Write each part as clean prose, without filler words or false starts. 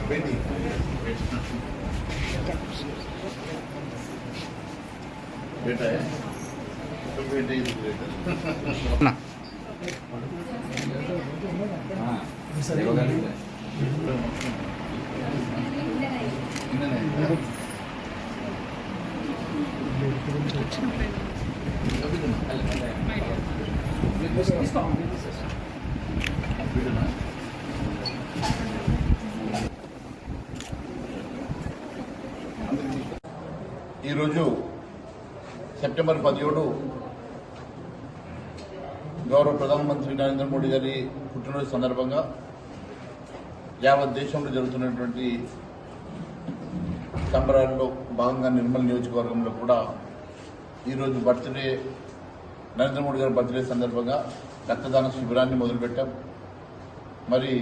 बेटी बेटा है तो बेटे ही बेटा ఈరోజు సెప్టెంబర్ 17 గౌరవ ప్రధానమంత్రి నరేంద్ర మోడీ గారి పుట్టినరోజు సందర్భంగా యావత్ దేశంలో జరుగుతున్నటువంటి సంబరాల్లో భాగంగా నిర్మల్ నియోజకవర్గంలో కూడా ఈరోజు బర్త్డే నరేంద్ర మోడీ గారి బర్త్డే సందర్భంగా రక్తదాన శిబిరాన్ని మొదలుపెట్టాం. మరి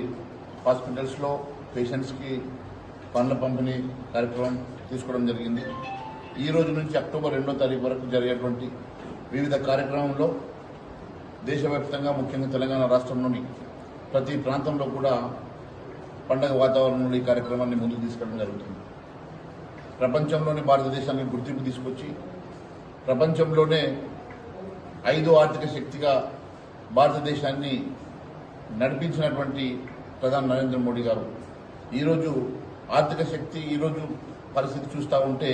హాస్పిటల్స్లో పేషెంట్స్కి పండ్ల పంపిణీ కార్యక్రమం తీసుకోవడం జరిగింది. ఈ రోజు నుంచి అక్టోబర్ 2వ తారీఖు వరకు జరిగేటువంటి వివిధ కార్యక్రమంలో దేశవ్యాప్తంగా ముఖ్యంగా తెలంగాణ రాష్ట్రంలోని ప్రతి ప్రాంతంలో కూడా పండగ వాతావరణంలో ఈ కార్యక్రమాన్ని ముందుకు తీసుకెళ్లడం జరుగుతుంది. ప్రపంచంలోని భారతదేశానికి గుర్తింపు తీసుకొచ్చి ప్రపంచంలోనే 5వ ఆర్థిక శక్తిగా భారతదేశాన్ని నడిపించినటువంటి ప్రధాని నరేంద్ర మోడీ గారు ఈరోజు ఆర్థిక శక్తి ఈరోజు పరిస్థితి చూస్తూ ఉంటే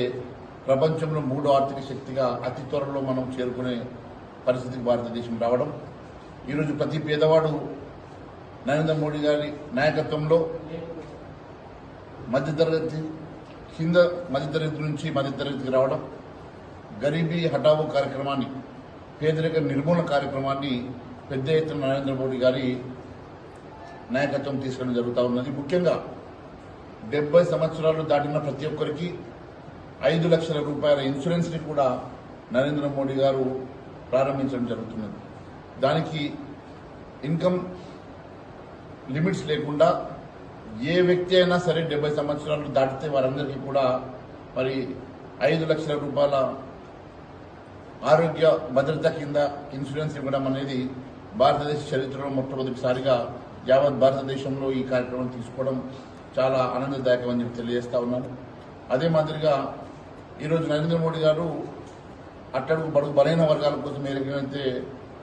ప్రపంచంలో 3వ ఆర్థిక శక్తిగా అతి త్వరలో మనం చేరుకునే పరిస్థితికి భారతదేశం రావడం, ఈరోజు ప్రతి పేదవాడు నరేంద్ర మోడీ గారి నాయకత్వంలో మధ్యతరగతి కింద మధ్యతరగతి నుంచి మధ్యతరగతికి రావడం, గరీబీ హఠావో కార్యక్రమాన్ని పేదరిక నిర్మూలన కార్యక్రమాన్ని పెద్ద ఎత్తున నరేంద్ర మోడీ గారి నాయకత్వం తీసుకెళ్లడం జరుగుతూ ఉన్నది. ముఖ్యంగా 70 సంవత్సరాలు దాటిన ప్రతి ఒక్కరికి 5 లక్షల రూపాయల ఇన్సూరెన్స్ని కూడా నరేంద్ర మోడీ గారు ప్రారంభించడం జరుగుతున్నది. దానికి ఇన్కమ్ లిమిట్స్ లేకుండా ఏ వ్యక్తి అయినా సరే 70 సంవత్సరాలు దాటితే వారందరికీ కూడా మరి 5 లక్షల రూపాయల ఆరోగ్య భద్రత కింద ఇన్సూరెన్స్ ఇవ్వడం అనేది భారతదేశ చరిత్రలో మొట్టమొదటిసారిగా యావత్ భారతదేశంలో ఈ కార్యక్రమం తీసుకోవడం చాలా ఆనందదాయకం అని చెప్పి తెలియజేస్తా ఉన్నాను. అదే మాదిరిగా ఈరోజు నరేంద్ర మోడీ గారు అట్టడుగు బడుగు బలైన వర్గాల కోసం ఏదైతే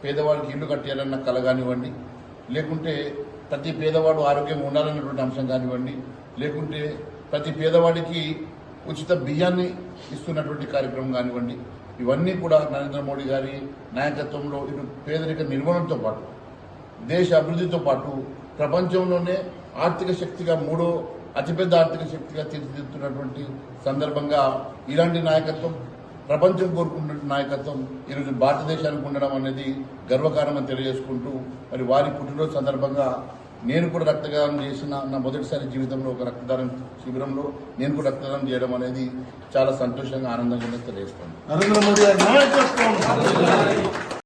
పేదవాడికి ఇల్లు కట్టేయాలన్న కల కానివ్వండి, లేకుంటే ప్రతి పేదవాడు ఆరోగ్యంగా ఉండాలన్నటువంటి అంశం కానివ్వండి, లేకుంటే ప్రతి పేదవాడికి ఉచిత బియ్యాన్ని ఇస్తున్నటువంటి కార్యక్రమం కానివ్వండి, ఇవన్నీ కూడా నరేంద్ర మోడీ గారి నాయకత్వంలో ఇటు పేదరిక నిర్మూలనతో పాటు దేశ అభివృద్ధితో పాటు ప్రపంచంలోనే ఆర్థిక శక్తిగా 3వ అతిపెద్ద ఆర్థిక శక్తిగా తీర్చిదిద్దుతున్నటువంటి సందర్భంగా ఇలాంటి నాయకత్వం ప్రపంచం కోరుకున్న నాయకత్వం ఈరోజు భారతదేశానికి ఉండడం అనేది గర్వకారణమని తెలియజేసుకుంటూ మరి వారి పుట్టినరోజు సందర్భంగా నేను కూడా రక్తదానం చేసిన నా మొదటిసారి జీవితంలో ఒక రక్తదానం శిబిరంలో నేను కూడా రక్తదానం చేయడం అనేది చాలా సంతోషంగా ఆనందంగా తెలియజేస్తాను.